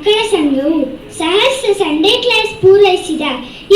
ಮಕ್ಕಳ ಸಂಘವು ಸಹಸ್ರ ಸಂಡೇ ಕ್ಲಾಸ್ ಪೂರೈಸಿದ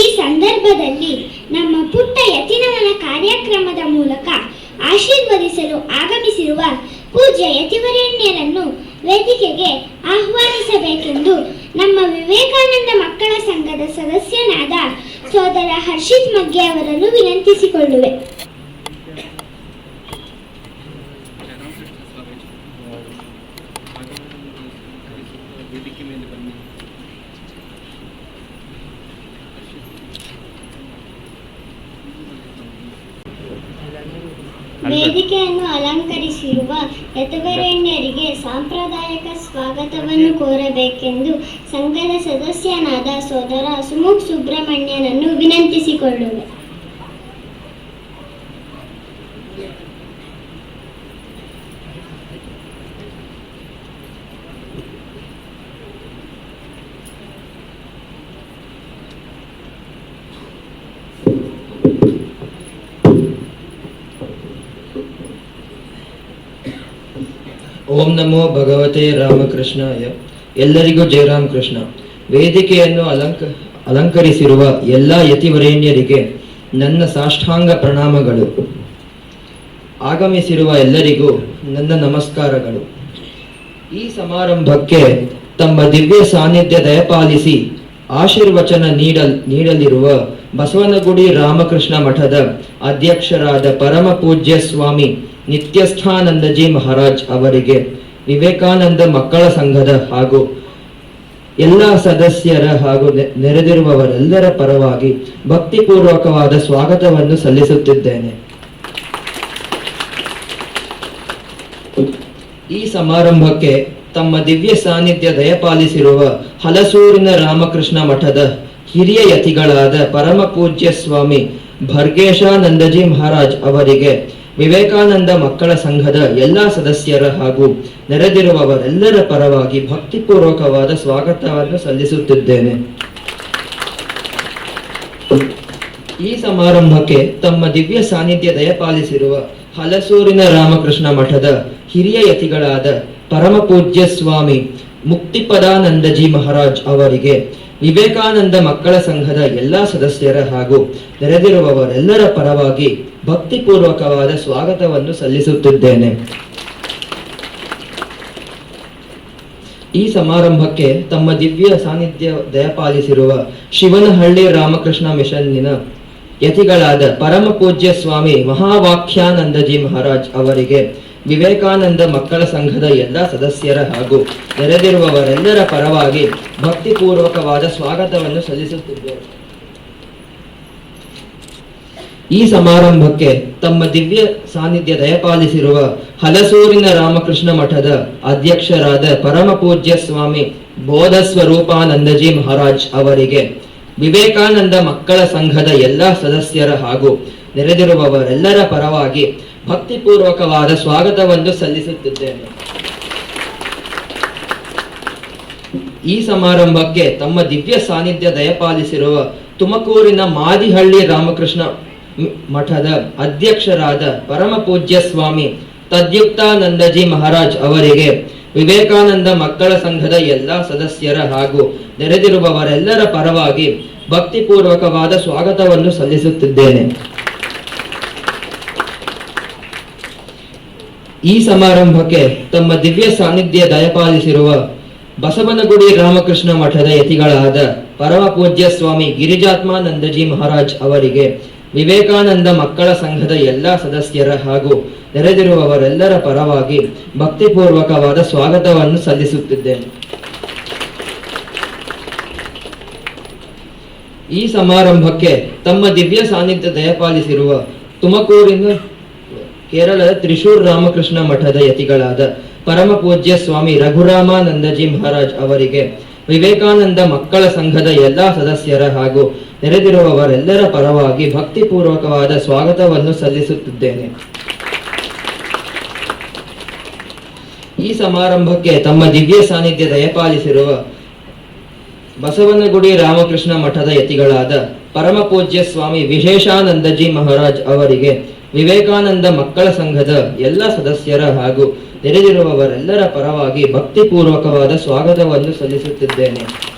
ಈ ಸಂದರ್ಭದಲ್ಲಿ ನಮ್ಮ ಪುಟ್ಟ ಯತಿನವನ ಕಾರ್ಯಕ್ರಮದ ಮೂಲಕ ಆಶೀರ್ವದಿಸಲು ಆಗಮಿಸಿರುವ ಪೂಜ್ಯ ಯತಿವರೇಣ್ಯರನ್ನು ವೇದಿಕೆಗೆ ಆಹ್ವಾನಿಸಬೇಕೆಂದು ನಮ್ಮ ವಿವೇಕಾನಂದ ಮಕ್ಕಳ ಸಂಘದ ಸದಸ್ಯನಾದ ಸೋದರ ಹರ್ಷಿತ್ ಮಗ್ಗೆ ಅವರನ್ನು ವಿನಂತಿಸಿಕೊಳ್ಳುವೆ. ವೇದಿಕೆಯನ್ನು ಅಲಂಕರಿಸಿರುವ ಯತಿವರೇಣ್ಯರಿಗೆ ಸಾಂಪ್ರದಾಯಿಕ ಸ್ವಾಗತವನ್ನು ಕೋರಬೇಕೆಂದು ಸಂಘದ ಸದಸ್ಯನಾದ ಸೋದರ ಸುಮುಖ್ ಸುಬ್ರಹ್ಮಣ್ಯನನ್ನು ವಿನಂತಿಸಿಕೊಳ್ಳುವೆ. ಓಂ ನಮೋ ಭಗವತೆ ರಾಮಕೃಷ್ಣಾಯ. ಎಲ್ಲರಿಗೂ ಜಯರಾಮ್ ಕೃಷ್ಣ. ವೇದಿಕೆಯನ್ನು ಅಲಂಕರಿಸಿರುವ ಎಲ್ಲ ಯತಿವರೇಣ್ಯರಿಗೆ ನನ್ನ ಸಾಷ್ಟಾಂಗ ಪ್ರಣಾಮಗಳು. ಆಗಮಿಸಿರುವ ಎಲ್ಲರಿಗೂ ನನ್ನ ನಮಸ್ಕಾರಗಳು. ಈ ಸಮಾರಂಭಕ್ಕೆ ತಮ್ಮ ದಿವ್ಯ ಸಾನ್ನಿಧ್ಯ ದಯಪಾಲಿಸಿ ಆಶೀರ್ವಚನ ನೀಡಲಿರುವ ಬಸವನಗುಡಿ ರಾಮಕೃಷ್ಣ ಮಠದ ಅಧ್ಯಕ್ಷರಾದ ಪರಮ ಪೂಜ್ಯ ಸ್ವಾಮಿ ನಿತ್ಯಸ್ಥಾನಂದಜಿ ಮಹಾರಾಜ್ ಅವರಿಗೆ, ವಿವೇಕಾನಂದ ಮಕ್ಕಳ ಸಂಘದ ಹಾಗೂ ಎಲ್ಲ ಸದಸ್ಯರ ಹಾಗೂ ನೆರೆದಿರುವವರೆಲ್ಲರ ಪರವಾಗಿ ಭಕ್ತಿಪೂರ್ವಕವಾದ ಸ್ವಾಗತವನ್ನು ಸಲ್ಲಿಸುತ್ತಿದ್ದೇನೆ. ಈ ಸಮಾರಂಭಕ್ಕೆ ತಮ್ಮ ದಿವ್ಯ ಸಾನ್ನಿಧ್ಯ ದಯಪಾಲಿಸಿರುವ ಹಲಸೂರಿನ ರಾಮಕೃಷ್ಣ ಮಠದ ಹಿರಿಯ ಯತಿಗಳಾದ ಪರಮ ಪೂಜ್ಯ ಸ್ವಾಮಿ ಭರ್ಗೇಶಾನಂದಜಿ ಮಹಾರಾಜ್ ಅವರಿಗೆ, ವಿವೇಕಾನಂದ ಮಕ್ಕಳ ಸಂಘದ ಎಲ್ಲ ಸದಸ್ಯರ ಹಾಗೂ ನೆರೆದಿರುವವರೆಲ್ಲರ ಪರವಾಗಿ ಭಕ್ತಿಪೂರ್ವಕವಾದ ಸ್ವಾಗತವನ್ನು ಸಲ್ಲಿಸುತ್ತಿದ್ದೇನೆ. ಈ ಸಮಾರಂಭಕ್ಕೆ ತಮ್ಮ ದಿವ್ಯ ಸಾನ್ನಿಧ್ಯ ದಯಪಾಲಿಸಿರುವ ಹಲಸೂರಿನ ರಾಮಕೃಷ್ಣ ಮಠದ ಹಿರಿಯ ಯತಿಗಳಾದ ಪರಮ ಪೂಜ್ಯ ಸ್ವಾಮಿ ಮುಕ್ತಿಪದಾನಂದಜಿ ಮಹಾರಾಜ್ ಅವರಿಗೆ, ವಿವೇಕಾನಂದ ಮಕ್ಕಳ ಸಂಘದ ಎಲ್ಲ ಸದಸ್ಯರ ಹಾಗೂ ನೆರೆದಿರುವವರೆಲ್ಲರ ಪರವಾಗಿ ಭಕ್ತಿಪೂರ್ವಕವಾದ ಸ್ವಾಗತವನ್ನು ಸಲ್ಲಿಸುತ್ತಿದ್ದೇನೆ. ಈ ಸಮಾರಂಭಕ್ಕೆ ತಮ್ಮ ದಿವ್ಯ ಸಾನ್ನಿಧ್ಯ ದಯಪಾಲಿಸಿರುವ ಶಿವನಹಳ್ಳಿ ರಾಮಕೃಷ್ಣ ಮಿಷನ್ನಿನ ಯತಿಗಳಾದ ಪರಮ ಪೂಜ್ಯ ಸ್ವಾಮಿ ಮಹಾವಾಕ್ಯಾನಂದಜಿ ಮಹಾರಾಜ್ ಅವರಿಗೆ, ವಿವೇಕಾನಂದ ಮಕ್ಕಳ ಸಂಘದ ಎಲ್ಲ ಸದಸ್ಯರ ಹಾಗೂ ನೆರೆದಿರುವವರೆಲ್ಲರ ಪರವಾಗಿ ಭಕ್ತಿಪೂರ್ವಕವಾದ ಸ್ವಾಗತವನ್ನು ಸಲ್ಲಿಸುತ್ತಿದ್ದೇವೆ. ಈ ಸಮಾರಂಭಕ್ಕೆ ತಮ್ಮ ದಿವ್ಯ ಸಾನ್ನಿಧ್ಯ ದಯಪಾಲಿಸಿರುವ ಹಲಸೂರಿನ ರಾಮಕೃಷ್ಣ ಮಠದ ಅಧ್ಯಕ್ಷರಾದ ಪರಮ ಪೂಜ್ಯ ಸ್ವಾಮಿ ಬೋಧ ಸ್ವರೂಪಾನಂದಜಿ ಮಹಾರಾಜ್ ಅವರಿಗೆ, ವಿವೇಕಾನಂದ ಮಕ್ಕಳ ಸಂಘದ ಎಲ್ಲ ಸದಸ್ಯರ ಹಾಗೂ ನೆರೆದಿರುವವರೆಲ್ಲರ ಪರವಾಗಿ ಭಕ್ತಿಪೂರ್ವಕವಾದ ಸ್ವಾಗತವನ್ನು ಸಲ್ಲಿಸುತ್ತಿದ್ದೇನೆ. ಈ ಸಮಾರಂಭಕ್ಕೆ ತಮ್ಮ ದಿವ್ಯ ಸಾನ್ನಿಧ್ಯ ದಯಪಾಲಿಸಿರುವ ತುಮಕೂರಿನ ಮಾದಿಹಳ್ಳಿ ರಾಮಕೃಷ್ಣ ಮಠದ ಅಧ್ಯಕ್ಷರಾದ ಪರಮ ಪೂಜ್ಯ ಸ್ವಾಮಿ ತದ್ಯುಕ್ತಾನಂದಜಿ ಮಹಾರಾಜ್ ಅವರಿಗೆ, ವಿವೇಕಾನಂದ ಮಕ್ಕಳ ಸಂಘದ ಎಲ್ಲ ಸದಸ್ಯರ ಹಾಗೂ ನೆರೆದಿರುವವರೆಲ್ಲರ ಪರವಾಗಿ ಭಕ್ತಿಪೂರ್ವಕವಾದ ಸ್ವಾಗತವನ್ನು ಸಲ್ಲಿಸುತ್ತಿದ್ದೇನೆ. ಈ ಸಮಾರಂಭಕ್ಕೆ ತಮ್ಮ ದಿವ್ಯ ಸಾನ್ನಿಧ್ಯ ದಯಪಾಲಿಸಿರುವ ಬಸವನಗುಡಿ ರಾಮಕೃಷ್ಣ ಮಠದ ಯತಿಗಳಾದ ಪರಮ ಪೂಜ್ಯ ಸ್ವಾಮಿ ಗಿರಿಜಾತ್ಮಾನಂದಜಿ ಮಹಾರಾಜ್ ಅವರಿಗೆ, ವಿವೇಕಾನಂದ ಮಕ್ಕಳ ಸಂಘದ ಎಲ್ಲ ಸದಸ್ಯರ ಹಾಗೂ ನೆರೆದಿರುವವರೆಲ್ಲರ ಪರವಾಗಿ ಭಕ್ತಿಪೂರ್ವಕವಾದ ಸ್ವಾಗತವನ್ನು ಸಲ್ಲಿಸುತ್ತಿದ್ದೇನೆ. ಈ ಸಮಾರಂಭಕ್ಕೆ ತಮ್ಮ ದಿವ್ಯ ಸಾನ್ನಿಧ್ಯ ದಯಪಾಲಿಸಿರುವ ತುಮಕೂರಿನ ಕೇರಳದ ತ್ರಿಶೂರ್ ರಾಮಕೃಷ್ಣ ಮಠದ ಯತಿಗಳಾದ ಪರಮ ಪೂಜ್ಯ ಸ್ವಾಮಿ ರಘುರಾಮಾನಂದಜಿ ಮಹಾರಾಜ್ ಅವರಿಗೆ, ವಿವೇಕಾನಂದ ಮಕ್ಕಳ ಸಂಘದ ಎಲ್ಲ ಸದಸ್ಯರ ಹಾಗೂ ನೆರೆದಿರುವವರೆಲ್ಲರ ಪರವಾಗಿ ಭಕ್ತಿಪೂರ್ವಕವಾದ ಸ್ವಾಗತವನ್ನು ಸಲ್ಲಿಸುತ್ತಿದ್ದೇನೆ. ಈ ಸಮಾರಂಭಕ್ಕೆ ತಮ್ಮ ದಿವ್ಯ ಸಾನ್ನಿಧ್ಯ ದಯಪಾಲಿಸಿರುವ ಬಸವನಗುಡಿ ರಾಮಕೃಷ್ಣ ಮಠದ ಯತಿಗಳಾದ ಪರಮ ಪೂಜ್ಯ ಸ್ವಾಮಿ ವಿಶೇಷಾನಂದಜಿ ಮಹಾರಾಜ್ ಅವರಿಗೆ, ವಿವೇಕಾನಂದ ಮಕ್ಕಳ ಸಂಘದ ಎಲ್ಲ ಸದಸ್ಯರ ಹಾಗೂ ನೆರೆದಿರುವವರೆಲ್ಲರ ಪರವಾಗಿ ಭಕ್ತಿಪೂರ್ವಕವಾದ ಸ್ವಾಗತವನ್ನು ಸಲ್ಲಿಸುತ್ತಿದ್ದೇನೆ.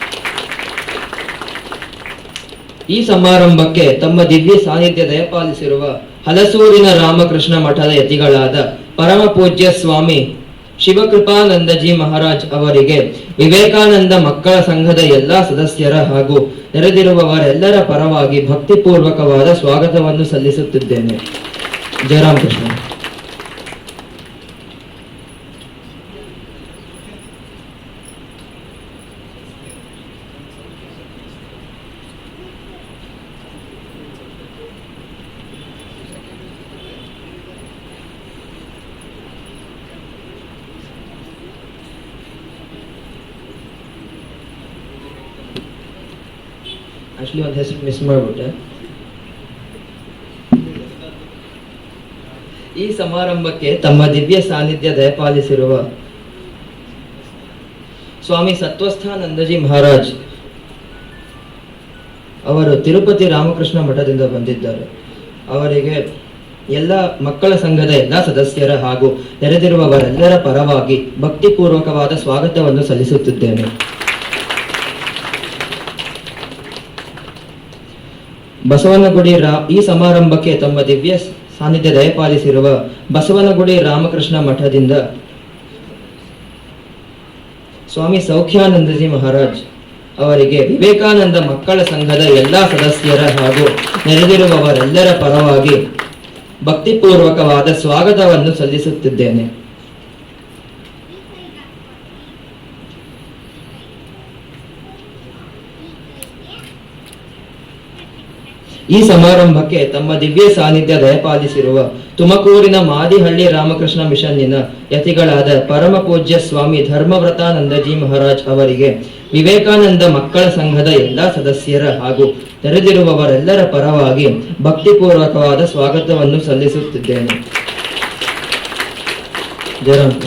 ಈ ಸಮಾರಂಭಕ್ಕೆ ತಮ್ಮ ದಿವ್ಯ ಸಾನ್ನಿಧ್ಯ ದಯಪಾಲಿಸಿರುವ ಹಲಸೂರಿನ ರಾಮಕೃಷ್ಣ ಮಠದ ಯತಿಗಳಾದ ಪರಮ ಪೂಜ್ಯ ಸ್ವಾಮಿ ಶಿವಕೃಪಾನಂದಜಿ ಮಹಾರಾಜ್ ಅವರಿಗೆ ವಿವೇಕಾನಂದ ಮಕ್ಕಳ ಸಂಘದ ಎಲ್ಲಾ ಸದಸ್ಯರ ಹಾಗೂ ನೆರೆದಿರುವವರೆಲ್ಲರ ಪರವಾಗಿ ಭಕ್ತಿಪೂರ್ವಕವಾದ ಸ್ವಾಗತವನ್ನು ಸಲ್ಲಿಸುತ್ತಿದ್ದೇನೆ. ಜಯರಾಮ್ ಕೃಷ್ಣ. ಆಕ್ಚುಲಿ ಒಂದು ಹೆಸರು ಮಿಸ್ ಮಾಡ್ಬಿಟ್ಟೆ. ಈ ಸಮಾರಂಭಕ್ಕೆ ತಮ್ಮ ದಿವ್ಯ ಸಾನ್ನಿಧ್ಯ ದಯಪಾಲಿಸಿರುವ ಸ್ವಾಮಿ ಸತ್ವಸ್ಥಾನಂದಜಿ ಮಹಾರಾಜ್ ಅವರು ತಿರುಪತಿ ರಾಮಕೃಷ್ಣ ಮಠದಿಂದ ಬಂದಿದ್ದಾರೆ. ಅವರಿಗೆ ಎಲ್ಲ ಮಕ್ಕಳ ಸಂಘದ ಎಲ್ಲ ಸದಸ್ಯರ ಹಾಗೂ ನೆರೆದಿರುವವರೆಲ್ಲರ ಪರವಾಗಿ ಭಕ್ತಿಪೂರ್ವಕವಾದ ಸ್ವಾಗತವನ್ನು ಸಲ್ಲಿಸುತ್ತಿದ್ದೇನೆ. ಬಸವನಗುಡಿ ಈ ಸಮಾರಂಭಕ್ಕೆ ತಮ್ಮ ದಿವ್ಯ ಸಾನ್ನಿಧ್ಯ ದಯಪಾಲಿಸಿರುವ ಬಸವನಗುಡಿ ರಾಮಕೃಷ್ಣ ಮಠದಿಂದ ಸ್ವಾಮಿ ಸೌಖ್ಯಾನಂದಜಿ ಮಹಾರಾಜ್ ಅವರಿಗೆ ವಿವೇಕಾನಂದ ಮಕ್ಕಳ ಸಂಘದ ಎಲ್ಲಾ ಸದಸ್ಯರ ಹಾಗೂ ನೆರೆದಿರುವವರೆಲ್ಲರ ಪರವಾಗಿ ಭಕ್ತಿಪೂರ್ವಕವಾದ ಸ್ವಾಗತವನ್ನು ಸಲ್ಲಿಸುತ್ತಿದ್ದೇನೆ. ಈ ಸಮಾರಂಭಕ್ಕೆ ತಮ್ಮ ದಿವ್ಯ ಸಾನ್ನಿಧ್ಯ ದಯಪಾಲಿಸಿರುವ ತುಮಕೂರಿನ ಮಾದಿಹಳ್ಳಿ ರಾಮಕೃಷ್ಣ ಮಿಷನ್ನಿನ ಯತಿಗಳಾದ ಪರಮ ಪೂಜ್ಯ ಸ್ವಾಮಿ ಧರ್ಮವ್ರತಾನಂದಜಿ ಮಹಾರಾಜ್ ಅವರಿಗೆ ವಿವೇಕಾನಂದ ಮಕ್ಕಳ ಸಂಘದ ಎಲ್ಲಾ ಸದಸ್ಯರ ಹಾಗೂ ತೆರೆದಿರುವವರೆಲ್ಲರ ಪರವಾಗಿ ಭಕ್ತಿಪೂರ್ವಕವಾದ ಸ್ವಾಗತವನ್ನು ಸಲ್ಲಿಸುತ್ತಿದ್ದೇನೆ. ಜಯರಾಮ್.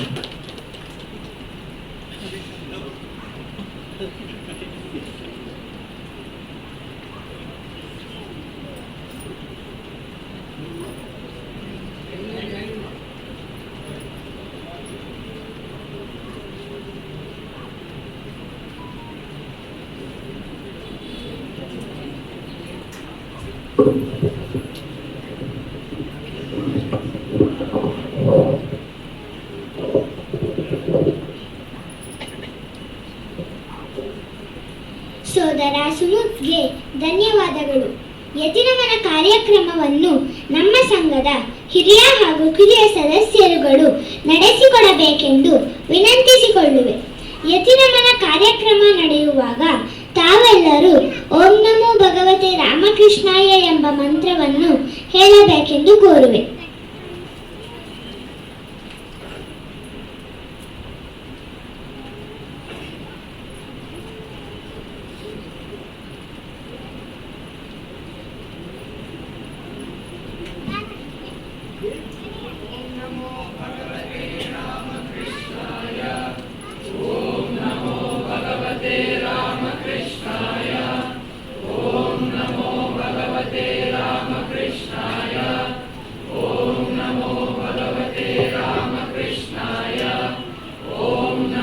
ಸೋದರ ಸುಮುಖ್ಗೆ ಧನ್ಯವಾದಗಳು. ಯತಿನಮನ ಕಾರ್ಯಕ್ರಮವನ್ನು ನಮ್ಮ ಸಂಘದ ಹಿರಿಯ ಹಾಗೂ ಕಿರಿಯ ಸದಸ್ಯರುಗಳು ನಡೆಸಿಕೊಡಬೇಕೆಂದು ವಿನಂತಿಸಿಕೊಳ್ಳುವೆ. ಯತಿನಮನ ಕಾರ್ಯಕ್ರಮ ನಡೆಯುವಾಗ ತಾವೆಲ್ಲರೂ ಓಂ ನಮೋ ಭಗವತೆ ರಾಮಕೃಷ್ಣಾಯ ಎಂಬ ಮಂತ್ರವನ್ನು ಹೇಳಬೇಕೆಂದು ಕೋರುವೆ. रामकृष्णाय ओम नमो भगवते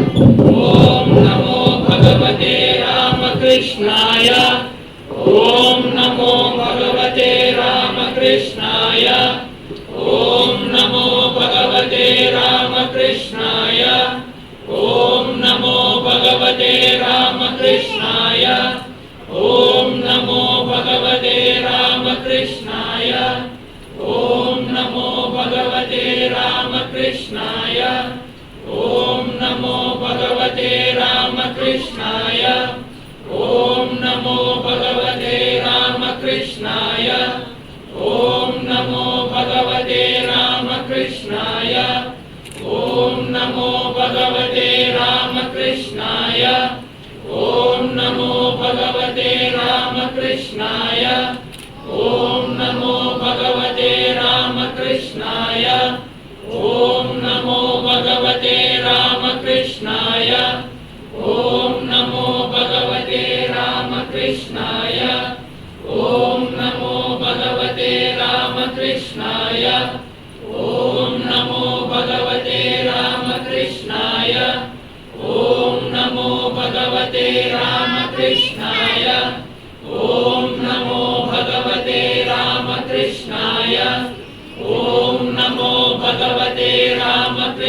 रामकृष्णाय ओम नमो भगवते रामकृष्णाय ओम नमो भगवते रामकृष्णाय ओम नमो भगवते रामकृष्णाय ओम नमो भगवते रामकृष्णाय ओम नमो भगवते रामकृष्णाय ओम नमो भगवते रामकृष्णाय ओम नमो भगवते रामकृष्णाय ओम नमो भगवते रामकृष्णाय ओम नमो भगवते रामकृष्णाय ओम नमो भगवते रामकृष्णाय ओम नमो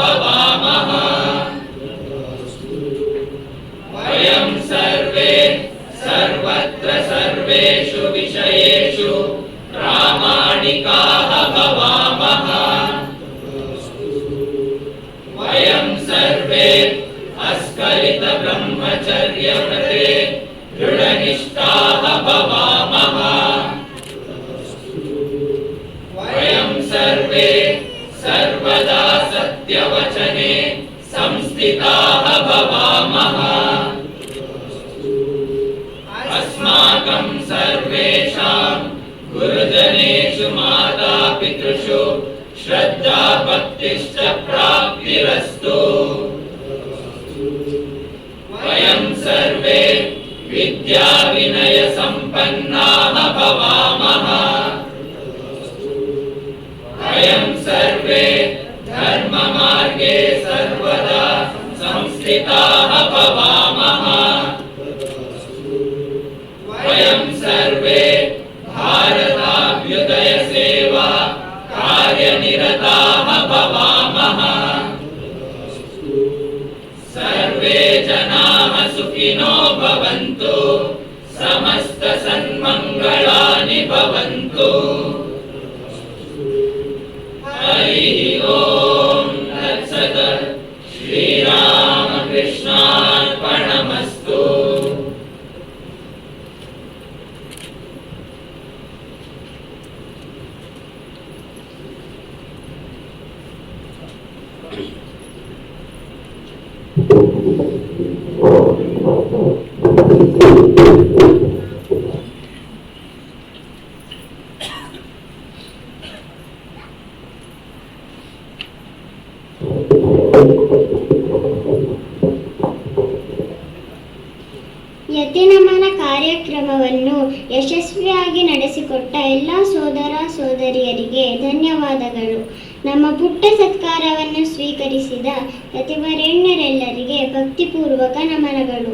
भवामः वयं सर्वे सर्वत्र सर्वेषु विषयेषु प्रामाणिकाः भवामः वयं सर्वे अस्खलित ब्रह्मचर्यव्रते दृढनिष्ठाः भवामः वयं सर्वे सर्वदा सत्यवचने संस्थिताः भवामः अस्माकं सर्वेषां गुरुजनेषु मातापितृषु श्रद्धा भक्तिश्च प्राप्तिरस्तु वयं सर्वे विद्या विनय सम्पन्नाः भवामः वयं सर्वे धर्ममार्गे सर्वदा संस्थिताः भवामः वयं सर्वे भारताभ्युदय सेवा कार्यनिरताः भवामः सर्वे जनाः सुखिनो भवन्तु समस्त सन्मङ्गलानि भवन्तु हरिः ओम तत्सत् श्रीरामकृष्णार्पणमस्तु ಯತಿನಮನ ಕಾರ್ಯಕ್ರಮವನ್ನು ಯಶಸ್ವಿಯಾಗಿ ನಡೆಸಿಕೊಟ್ಟ ಎಲ್ಲ ಸೋದರ ಸೋದರಿಯರಿಗೆ ಧನ್ಯವಾದಗಳು. ನಮ್ಮ ಪುಟ್ಟ ಸತ್ಕಾರವನ್ನು ಸ್ವೀಕರಿಸಿದ ಯತಿವರೇಣ್ಯರೆಲ್ಲರಿಗೆ ಭಕ್ತಿಪೂರ್ವಕ ನಮನಗಳು.